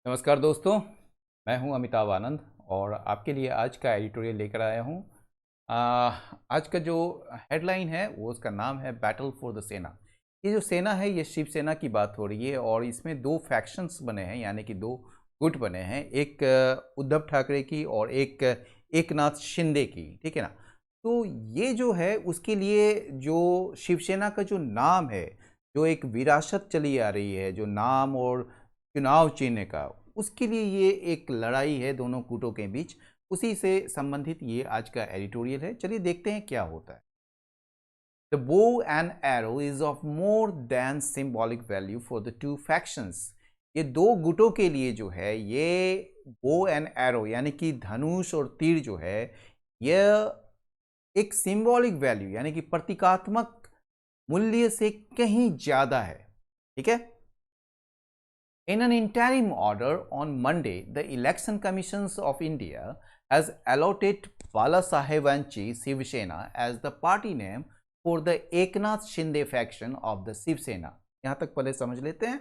नमस्कार दोस्तों, मैं हूं अमिताभ आनंद और आपके लिए आज का एडिटोरियल लेकर आया हूं। आज का जो हेडलाइन है वो उसका नाम है बैटल फॉर द सेना। ये जो सेना है ये शिवसेना की बात हो रही है और इसमें दो फैक्शंस बने हैं, यानी कि दो गुट बने हैं, एक उद्धव ठाकरे की और एक एकनाथ शिंदे की। ठीक है ना। तो ये जो है उसके लिए जो शिवसेना का जो नाम है, जो एक विरासत चली आ रही है, जो नाम और चुनाव चिन्ह का, उसके लिए ये एक लड़ाई है दोनों गुटों के बीच। उसी से संबंधित ये आज का एडिटोरियल है। चलिए देखते हैं क्या होता है। The bow and arrow is of more than symbolic value for the two factions. ये दो गुटों के लिए जो है ये बो एंड एरो यानी कि धनुष और तीर जो है यह एक सिंबॉलिक वैल्यू यानी कि प्रतीकात्मक मूल्य से कहीं ज्यादा है। ठीक है। In an interim order on Monday, the Election Commission of India has allotted Balasaheb Shiv Sena as the party name for the Eknath Shinde faction of the Shiv Sena। यहाँ तक पहले समझ लेते हैं।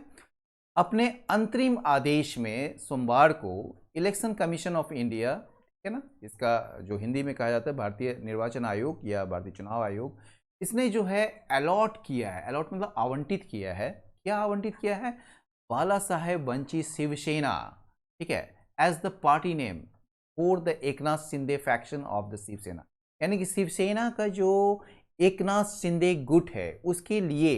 अपने अंतरिम आदेश में सोमवार को इलेक्शन कमीशन ऑफ इंडिया, ठीक है ना, इसका जो हिंदी में कहा जाता है भारतीय निर्वाचन आयोग या भारतीय चुनाव आयोग, इसने जो है अलॉट किया है। अलॉट मतलब आवंटित किया है। क्या आवंटित किया है? बाला साहेब वंची शिवसेना, ठीक है, as the party name for the Eknath Shinde faction of the Shiv Sena. यानी कि शिवसेना का जो एकनाथ शिंदे गुट है उसके लिए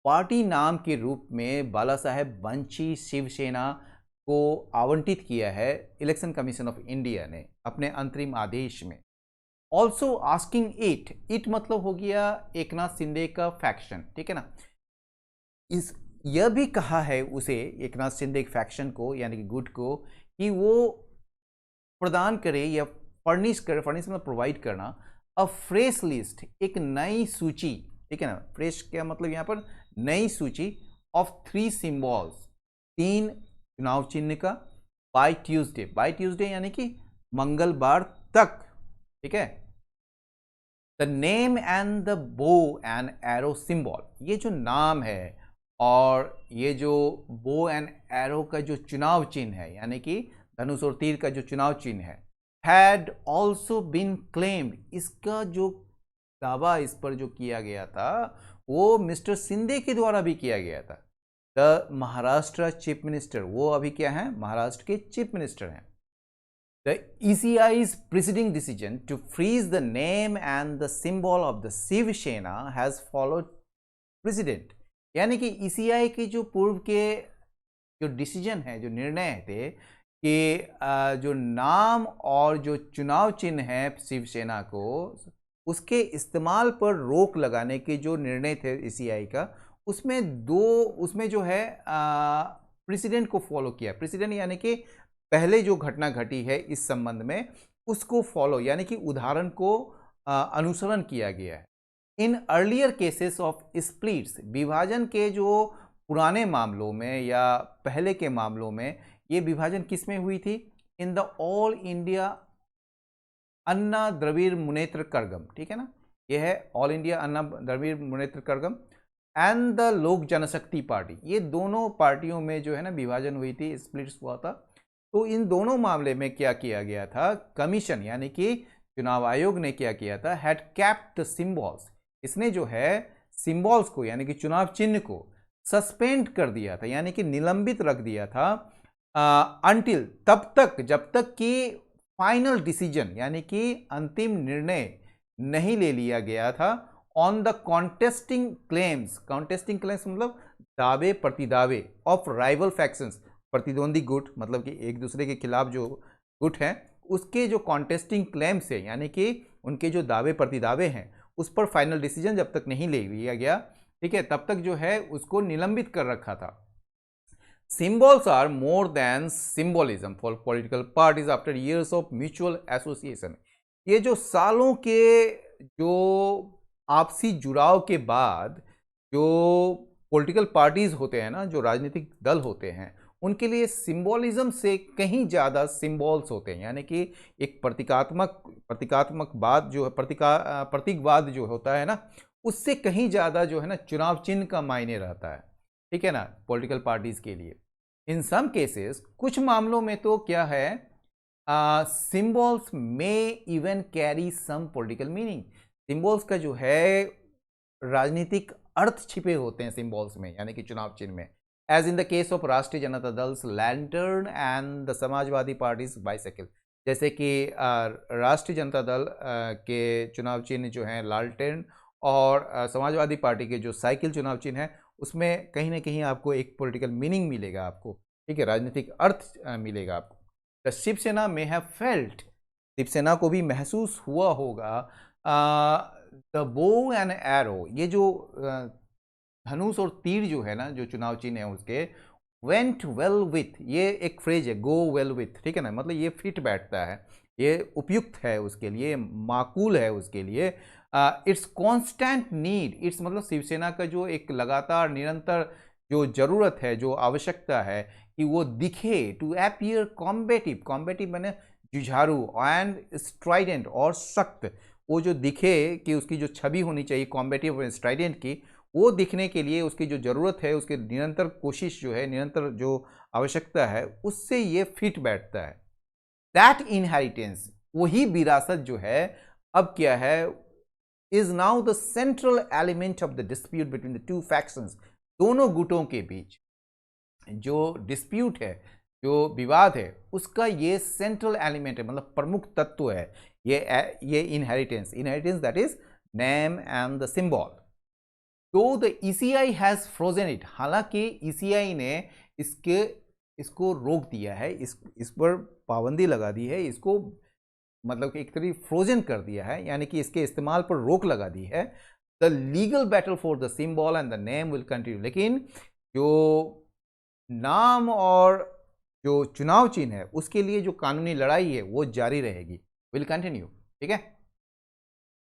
पार्टी नाम के रूप में बाला साहेब वंची शिवसेना को आवंटित किया है इलेक्शन कमीशन ऑफ इंडिया ने अपने अंतरिम आदेश में। ऑल्सो आस्किंग इट मतलब हो गया एकनाथ शिंदे का फैक्शन। ठीक है ना। इस यह भी कहा है उसे एकनाथ शिंदे फैक्शन को यानी कि गुट को कि वो प्रदान करे या फर्निश करे। फर्निश मतलब प्रोवाइड करना। अ फ्रेश लिस्ट, एक नई सूची। ठीक है ना। फ्रेश क्या मतलब यहाँ पर? नई सूची ऑफ 3 सिंबल्स, 3 चुनाव चिन्ह का, बाय ट्यूसडे। बाय ट्यूसडे यानी कि मंगलवार तक। ठीक है। The name and the bow and arrow symbol, ये जो नाम है और ये जो बो एंड एरो का जो चुनाव चिन्ह है यानी कि धनुष और तीर का जो चुनाव चिन्ह है, हैड ऑल्सो बीन क्लेम्ड, इसका जो दावा इस पर जो किया गया था वो मिस्टर शिंदे के द्वारा भी किया गया था। द महाराष्ट्र चीफ मिनिस्टर, वो अभी क्या है? महाराष्ट्र के चीफ मिनिस्टर हैं। The ECI's preceding decision to freeze the name and the symbol of the Shiv Sena has followed precedent। यानी कि ECI के जो पूर्व के जो डिसीजन है, जो निर्णय थे कि जो नाम और जो चुनाव चिन्ह है शिवसेना को, उसके इस्तेमाल पर रोक लगाने के जो निर्णय थे ECI का, उसमें जो है प्रेसिडेंट को फॉलो किया। प्रेसिडेंट यानी कि पहले जो घटना घटी है इस संबंध में उसको फॉलो यानी कि उदाहरण को अनुसरण किया गया है। In earlier cases of splits, विभाजन के जो पुराने मामलों में या पहले के मामलों में ये विभाजन किस में हुई थी? In the all India Anna Dravida Munnetra Kazhagam. ठीक है ना। ये है all India Anna Dravida Munnetra Kazhagam and the Lok Janshakti party. ये दोनों पार्टियों में जो है ना विभाजन हुई थी, स्प्लिट्स हुआ था। तो इन दोनों मामले में क्या किया गया था? कमीशन यानी कि चुनाव आयोग ने क्या किया था? हैड कैप्ट द सिंबल्स, इसने जो है सिंबल्स को यानी कि चुनाव चिन्ह को सस्पेंड कर दिया था यानी कि निलंबित रख दिया था अंटिल, तब तक जब तक कि फाइनल डिसीजन यानी कि अंतिम निर्णय नहीं ले लिया गया था on the contesting claims. Contesting claims मतलब दावे प्रतिदावे ऑफ राइवल फैक्शंस, प्रतिद्वंदी गुट मतलब कि एक दूसरे के खिलाफ जो गुट हैं उसके जो कॉन्टेस्टिंग क्लेम्स है यानी कि उनके जो दावे प्रतिदावे हैं उस पर फाइनल डिसीजन जब तक नहीं ले लिया गया, ठीक है, तब तक जो है उसको निलंबित कर रखा था। Symbols are more than symbolism for political parties after years of mutual association. ये जो सालों के जो आपसी जुड़ाव के बाद जो पॉलिटिकल पार्टीज होते हैं ना, जो राजनीतिक दल होते हैं, उनके लिए सिंबोलिज्म से कहीं ज़्यादा सिंबल्स होते हैं यानी कि एक प्रतीकात्मक बात जो है, प्रतीकवाद जो होता है ना, उससे कहीं ज़्यादा जो है ना चुनाव चिन्ह का मायने रहता है। ठीक है ना, पॉलिटिकल पार्टीज के लिए। इन सम केसेस, कुछ मामलों में तो क्या है, सिंबल्स में even carry some political meaning. Symbols का जो है राजनीतिक अर्थ छिपे होते हैं सिंबल्स में, यानी कि चुनाव चिन्ह में, as in the case of Rashtriya Janata Dal lantern and the Samajwadi party's bicycle. जैसे कि राष्ट्रीय जनता दल के चुनाव चिन्ह जो हैं लालटेन, और समाजवादी पार्टी के जो साइकिल चुनाव चिन्ह है, उसमें कहीं ना कहीं आपको एक पॉलिटिकल मीनिंग मिलेगा आपको, ठीक है, राजनीतिक अर्थ मिलेगा आपको। द शिवसेना में हैव फेल्ट, शिवसेना को भी महसूस हुआ होगा द बो एंड एरो, ये जो धनुष और तीर जो है ना, जो चुनाव चिन्ह है उसके, वेंट वेल विथ, ये एक फ्रेज है, गो वेल विथ, ठीक है ना, मतलब ये फिट बैठता है, ये उपयुक्त है उसके लिए, माकूल है उसके लिए। इट्स कॉन्स्टेंट नीड, इट्स मतलब शिवसेना का जो एक लगातार निरंतर जो जरूरत है, जो आवश्यकता है कि वो दिखे, टू अपीयर कॉम्बेटिव, कॉम्बेटिव मैंने जुझारू, एंड स्ट्राइडेंट और सख्त, वो जो दिखे कि उसकी जो छवि होनी चाहिए कॉम्बेटिव और स्ट्राइडेंट की, वो दिखने के लिए उसकी जो ज़रूरत है, उसके निरंतर कोशिश जो है, निरंतर जो आवश्यकता है, उससे ये फिट बैठता है। दैट इनहेरिटेंस, वही विरासत जो है, अब क्या है, is now the central element of the dispute between the two factions, दोनों गुटों के बीच जो डिस्प्यूट है, जो विवाद है, उसका ये सेंट्रल एलिमेंट है, मतलब प्रमुख तत्व है ये inheritance, inheritance that is name and the symbol. तो the ECI has frozen it, हालांकि ईसीआई ने इसको रोक दिया है, इस पर पाबंदी लगा दी है, इसको मतलब कि एक तरीके फ्रोजन कर दिया है, यानी कि इसके इस्तेमाल पर रोक लगा दी है। The legal battle for the symbol and the name will continue, लेकिन जो नाम और जो चुनाव चिन्ह है उसके लिए जो कानूनी लड़ाई है वो जारी रहेगी, विल कंटिन्यू, ठीक है।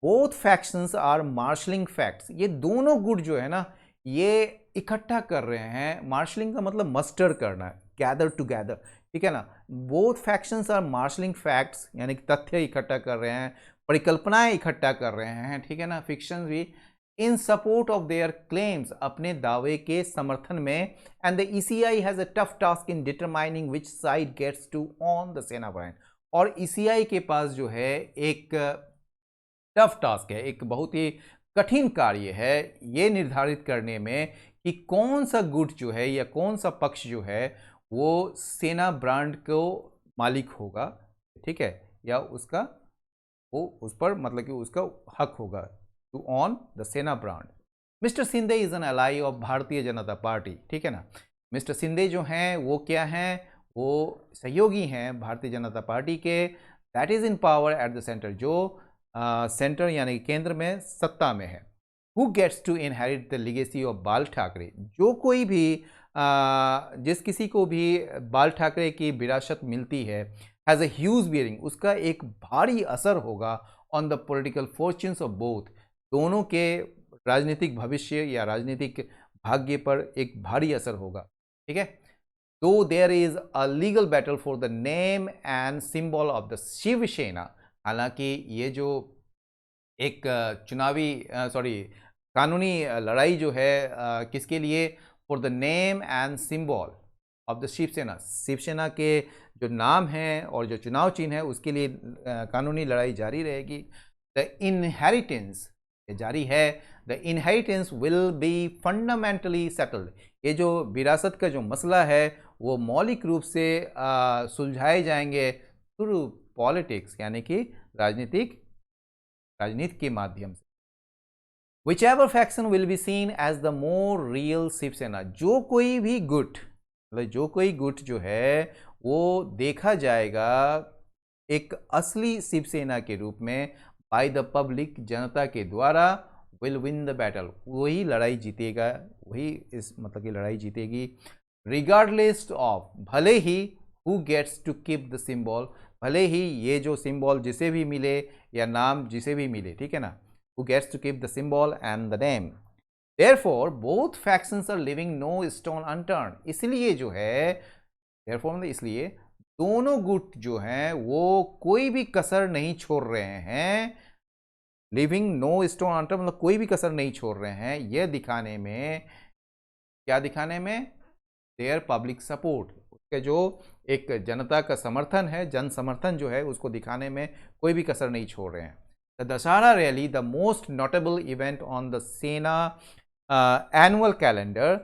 Both factions are marshalling facts, ये दोनों गुट जो है ना, ये इकट्ठा कर रहे हैं, मार्शलिंग का मतलब मस्टर करना, गैदर टुगेदर, ठीक है ना। Both factions are marshalling facts, यानी कि तथ्य इकट्ठा कर रहे हैं, परिकल्पनाएं इकट्ठा कर रहे हैं, ठीक है ना, फिक्शन भी, in support of their claims, अपने दावे के समर्थन में। And the ECI has a tough task in determining which side gets to own the Sena brand, और ईसीआई के पास जो है एक टफ टास्क है, एक बहुत ही कठिन कार्य है ये निर्धारित करने में कि कौन सा गुट जो है या कौन सा पक्ष जो है वो सेना ब्रांड को मालिक होगा, ठीक है, या उसका वो उस पर मतलब कि उसका हक होगा to own the Sena brand. Mister Shinde is an ally of Bharatiya Janata party, ठीक है ना। मिस्टर सिंधे जो हैं वो क्या हैं, वो सहयोगी हैं भारतीय जनता पार्टी के, that is in power at the centre, जो सेंटर यानी केंद्र में सत्ता में है। Who gets to inherit the legacy of Bal Thackeray, जो कोई भी जिस किसी को भी बाल ठाकरे की विरासत मिलती है, हैज़ अ ह्यूज बियरिंग, उसका एक भारी असर होगा on the political fortunes of both, दोनों के राजनीतिक भविष्य या राजनीतिक भाग्य पर एक भारी असर होगा, ठीक है। तो there is a legal battle for the name and symbol of the Shiv Sena, हालांकि ये जो एक चुनावी कानूनी लड़ाई जो है किसके लिए, for the name and symbol of the Shiv Sena, Shiv Sena के जो नाम है और जो चुनाव चिन्ह है उसके लिए कानूनी लड़ाई जारी रहेगी। द इनहेरिटेंस जारी है, the inheritance will be fundamentally settled, ये जो विरासत का जो मसला है वो मौलिक रूप से सुलझाए जाएंगे थ्रू पॉलिटिक्स, यानी कि राजनीति के माध्यम से। Whichever faction will be seen as the more real Shiv Sena, जो कोई भी गुट, मतलब जो कोई गुट जो है वो देखा जाएगा एक असली शिवसेना के रूप में, बाय द पब्लिक, जनता के द्वारा, विल विन द बैटल, वही लड़ाई जीतेगा, वही इस मतलब की लड़ाई जीतेगी। रिगार्डलेस ऑफ, भले ही who gets to keep the symbol, भले ही ये जो सिंबल जिसे भी मिले या नाम जिसे भी मिले, ठीक है ना, who gets to keep the symbol and the name. Therefore, both factions are leaving no stone unturned. इसलिए जो है, therefore मतलब इसलिए, दोनों गुट जो हैं वो कोई भी कसर नहीं छोड़ रहे हैं। लिविंग नो स्टोन अनटर्न मतलब कोई भी कसर नहीं छोड़ रहे हैं, यह दिखाने में, क्या दिखाने में, देयर पब्लिक सपोर्ट, के जो एक जनता का समर्थन है, जन समर्थन जो है उसको दिखाने में कोई भी कसर नहीं छोड़ रहे हैं। The Dussehra rally, the most notable event on the Sena annual calendar,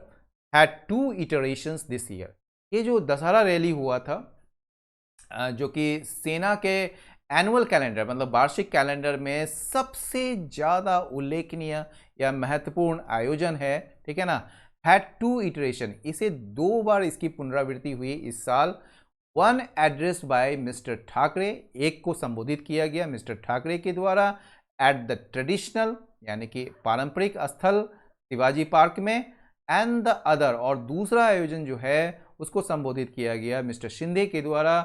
had 2 iterations this year. ये जो दशहरा रैली हुआ था जो कि सेना के एनुअल कैलेंडर मतलब वार्षिक कैलेंडर में सबसे ज़्यादा उल्लेखनीय या महत्वपूर्ण आयोजन है, ठीक है ना। हैड 2 इटरेशन, इसे 2 बार इसकी पुनरावृत्ति हुई इस साल। One address by mister Thackeray, एक को संबोधित किया गया मिस्टर ठाकरे के द्वारा एट द ट्रेडिशनल यानी कि पारंपरिक स्थल शिवाजी पार्क में, एंड द अदर, और दूसरा आयोजन जो है उसको संबोधित किया गया मिस्टर शिंदे के द्वारा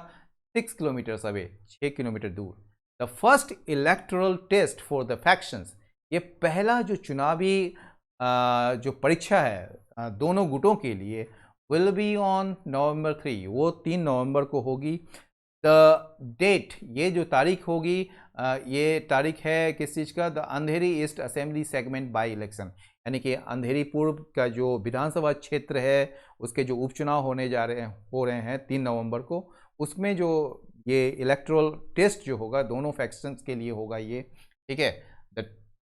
6 किलोमीटर अवे, 6 किलोमीटर दूर। The first electoral test for the factions, ये पहला जो चुनावी जो परीक्षा है दोनों गुटों के लिए, विल बी ऑन नवंबर 3, वो 3 नवंबर को होगी। द डेट, ये जो तारीख होगी ये तारीख है किस चीज़ का, the Andheri east assembly segment by election, यानी कि अंधेरी पूर्व का जो विधानसभा क्षेत्र है उसके जो उपचुनाव हो रहे हैं 3 नवंबर को, उसमें जो ये इलेक्टोरल टेस्ट जो होगा दोनों फैक्शंस के लिए होगा ये, ठीक है। The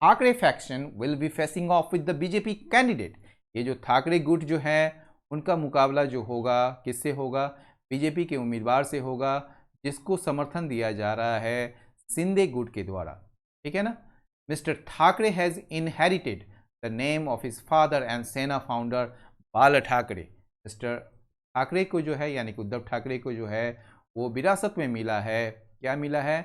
Thackeray faction will be facing off with the BJP candidate, ये जो ठाकरे गुट जो है उनका मुकाबला जो होगा किससे होगा, बीजेपी के उम्मीदवार से होगा जिसको समर्थन दिया जा रहा है शिंदे गुट के द्वारा, ठीक है ना। Mister Thackeray has inherited the name of his father and सेना फाउंडर बाल ठाकरे, मिस्टर ठाकरे को जो है यानी कि उद्धव ठाकरे को जो है वो विरासत में मिला है, क्या मिला है,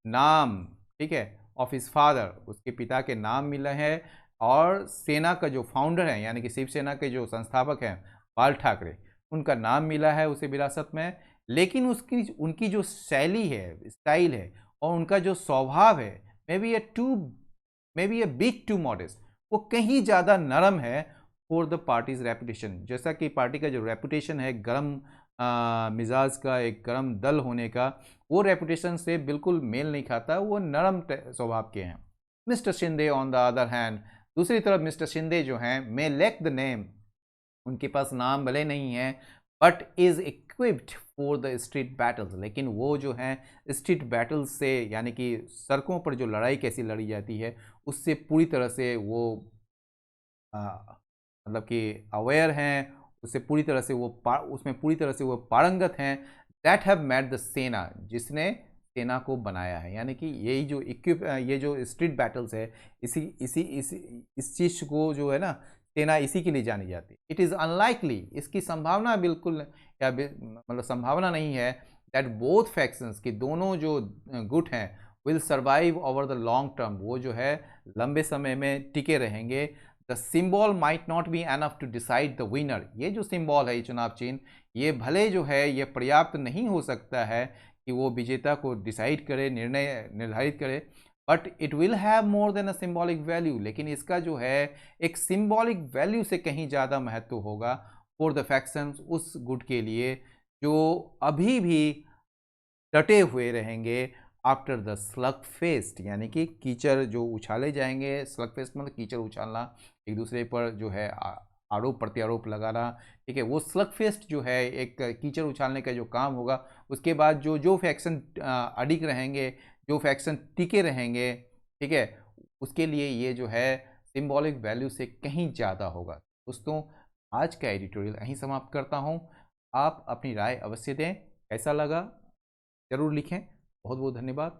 नाम, ठीक है, ऑफ हिज फादर, उसके पिता के नाम मिला है, और सेना का जो फाउंडर है यानी कि शिवसेना के जो संस्थापक हैं बाल ठाकरे, उनका नाम मिला है उसे विरासत में। लेकिन उनकी जो शैली है, स्टाइल है, और उनका जो स्वभाव है, may be a bit too modest, वो कहीं ज़्यादा नरम है फॉर द पार्टीज रेपुटेशन, जैसा कि पार्टी का जो रेपुटेशन है गर्म मिजाज का, एक गर्म दल होने का, वो रेपुटेशन से बिल्कुल मेल नहीं खाता, वो नरम स्वभाव के हैं। Mister Shinde on the other hand, दूसरी तरफ मिस्टर शिंदे जो हैं मे लैक द नेम, उनके पास नाम भले नहीं है, but is equipped for the street battles, लेकिन वो जो हैं स्ट्रीट बैटल्स से यानी कि सड़कों पर जो लड़ाई कैसी लड़ी जाती है उससे पूरी तरह से वो मतलब कि अवेयर हैं, उससे पूरी तरह से वो उसमें पूरी तरह से वो पारंगत हैं। दैट हैव मेड द सेना, जिसने सेना को बनाया है, यानी कि यही जो ये जो स्ट्रीट बैटल्स है इस चीज़ को जो है ना सेना इसी के लिए जानी जाती है। इट इज़ अनलाइकली, इसकी संभावना बिल्कुल या मतलब संभावना नहीं है दैट बोथ फैक्शंस की दोनों जो गुट हैं will survive over the long term, वो जो है लंबे समय में टिके रहेंगे। The symbol might not be enough to decide the winner, ये जो सिम्बॉल है ये चुनाव चिन्ह, ये भले जो है ये पर्याप्त नहीं हो सकता है कि वो विजेता को डिसाइड करे, निर्णय निर्धारित करे, but it will have more than a symbolic value, लेकिन इसका जो है एक सिम्बॉलिक वैल्यू से कहीं ज़्यादा महत्व होगा फॉर द फैक्शंस, उस गुट के लिए जो अभी भी डटे हुए रहेंगे आफ्टर द स्लग फेस्ट, यानी कि कीचड़ जो उछाले जाएंगे, स्लग फेस्ट मतलब कीचड़ उछालना, एक दूसरे पर जो है आरोप प्रत्यारोप लगाना, ठीक है, वो स्लग फेस्ट जो है एक कीचड़ उछालने का जो काम होगा, उसके बाद जो फैक्शन अडिग रहेंगे, जो फैक्शन टिके रहेंगे, ठीक है, उसके लिए ये जो है सिंबॉलिक वैल्यू से कहीं ज़्यादा होगा। दोस्तों आज का एडिटोरियल यहीं समाप्त करता हूँ, आप अपनी राय अवश्य दें, कैसा लगा ज़रूर लिखें। बहुत बहुत धन्यवाद।